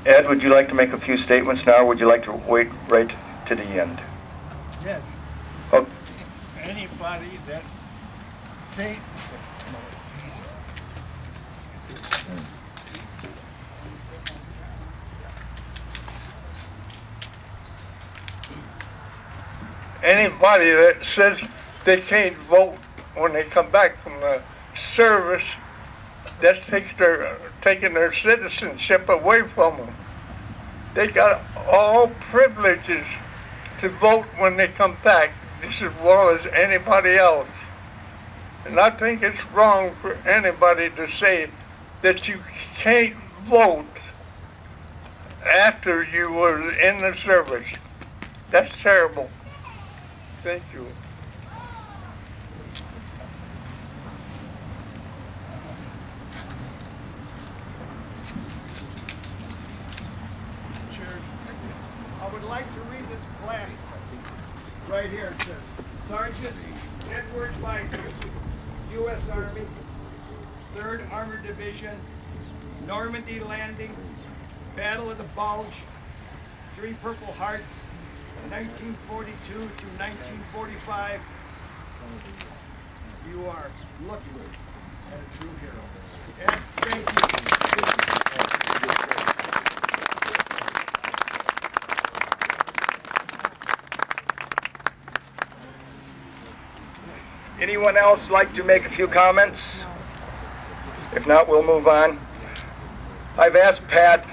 Ed, would you like to make a few statements now, or would you like to wait right to the end? Yes. Oh. Anybody that faith anybody that says they can't vote when they come back from the service, that's taking their citizenship away from them. They got all privileges to vote when they come back, just as well as anybody else. And I think it's wrong for anybody to say that you can't vote after you were in the service. That's terrible. Thank you. I would like to read this plaque right here. It says, Sergeant Edward Biker, U.S. Army, 3rd Armored Division, Normandy Landing, Battle of the Bulge, 3 Purple Hearts, 1942 through 1945. You are looking at a true hero. And thank you. Anyone else like to make a few comments? If not, we'll move on. I've asked Pat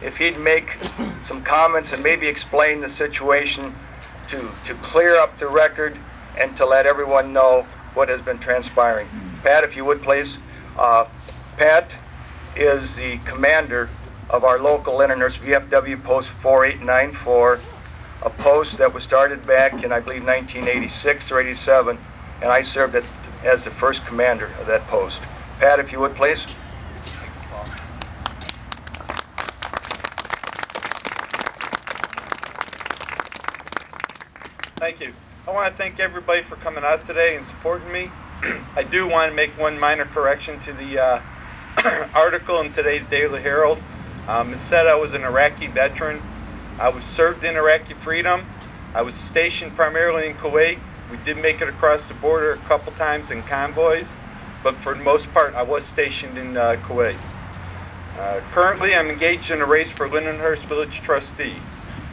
if he'd make some comments and maybe explain the situation to clear up the record and to let everyone know what has been transpiring. Pat, if you would please. Pat is the commander of our local Lindenhurst VFW Post 4894, a post that was started back in, I believe, 1986 or 87, and I served as the first commander of that post. Pat, if you would please. Thank you. I want to thank everybody for coming out today and supporting me. I do want to make one minor correction to the article in today's Daily Herald. It said I was an Iraqi veteran. I was served in Iraqi freedom. I was stationed primarily in Kuwait. We did make it across the border a couple times in convoys, but for the most part I was stationed in Kuwait. Currently I'm engaged in a race for Lindenhurst Village Trustee.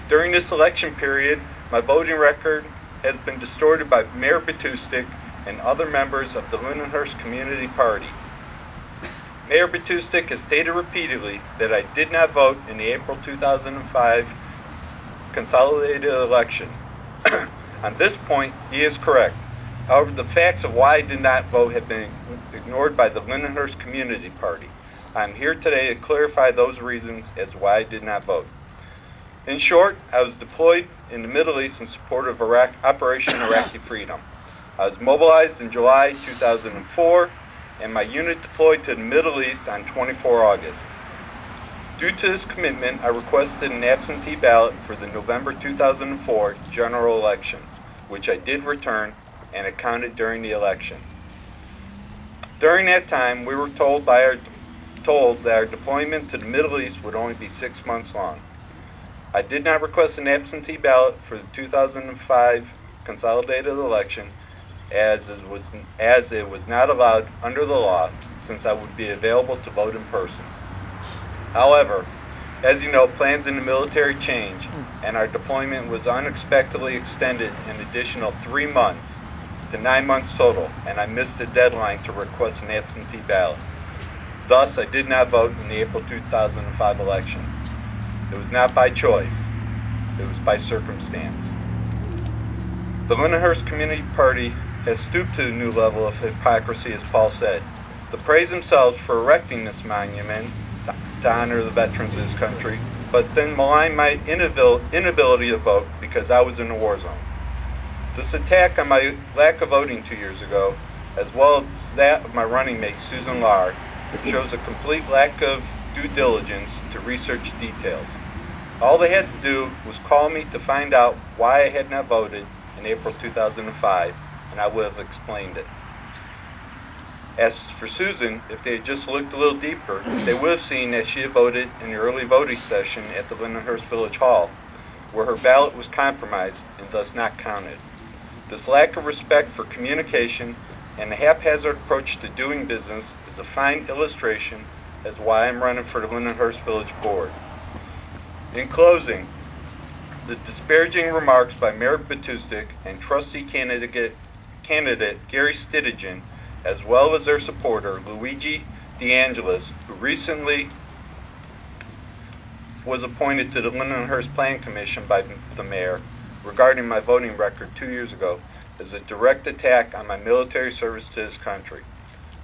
During this election period, my voting record has been distorted by Mayor Batustik and other members of the Lindenhurst Community Party. Mayor Batustik has stated repeatedly that I did not vote in the April 2005 consolidated election. On this point, he is correct. However, the facts of why I did not vote have been ignored by the Lindenhurst Community Party. I am here today to clarify those reasons as to why I did not vote. In short, I was deployed in the Middle East in support of Operation Iraqi Freedom. I was mobilized in July 2004, and my unit deployed to the Middle East on 24 August. Due to this commitment, I requested an absentee ballot for the November 2004 general election, which I did return, and it counted during the election. During that time, we were told that our deployment to the Middle East would only be 6 months long. I did not request an absentee ballot for the 2005 consolidated election, as it was not allowed under the law, since I would be available to vote in person. However, as you know, plans in the military change, and our deployment was unexpectedly extended an additional 3 months to 9 months total, and I missed the deadline to request an absentee ballot. Thus, I did not vote in the April 2005 election. It was not by choice, it was by circumstance. The Lindenhurst Community Party has stooped to a new level of hypocrisy, as Paul said, to praise themselves for erecting this monument to honor the veterans of this country, but then malign my inability to vote because I was in a war zone. This attack on my lack of voting 2 years ago, as well as that of my running mate Susan Lahr, shows a complete lack of due diligence to research details. All they had to do was call me to find out why I had not voted in April 2005, and I would have explained it. As for Susan, if they had just looked a little deeper, they would have seen that she had voted in the early voting session at the Lindenhurst Village Hall, where her ballot was compromised and thus not counted. This lack of respect for communication and the haphazard approach to doing business is a fine illustration as why I'm running for the Lindenhurst Village Board. In closing, the disparaging remarks by Mayor Batustik and trustee candidate Gary Stiddigen, as well as their supporter Luigi DeAngelis, who recently was appointed to the Lindenhurst Plan Commission by the mayor regarding my voting record 2 years ago, is a direct attack on my military service to this country.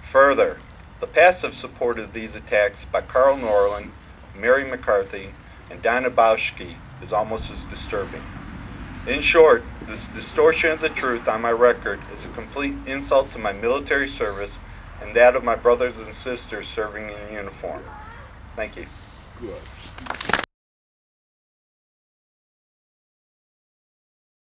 Further, the passive support of these attacks by Carl Norland, Mary McCarthy, and Donna Bauschke is almost as disturbing. In short, this distortion of the truth on my record is a complete insult to my military service and that of my brothers and sisters serving in uniform. Thank you. Good.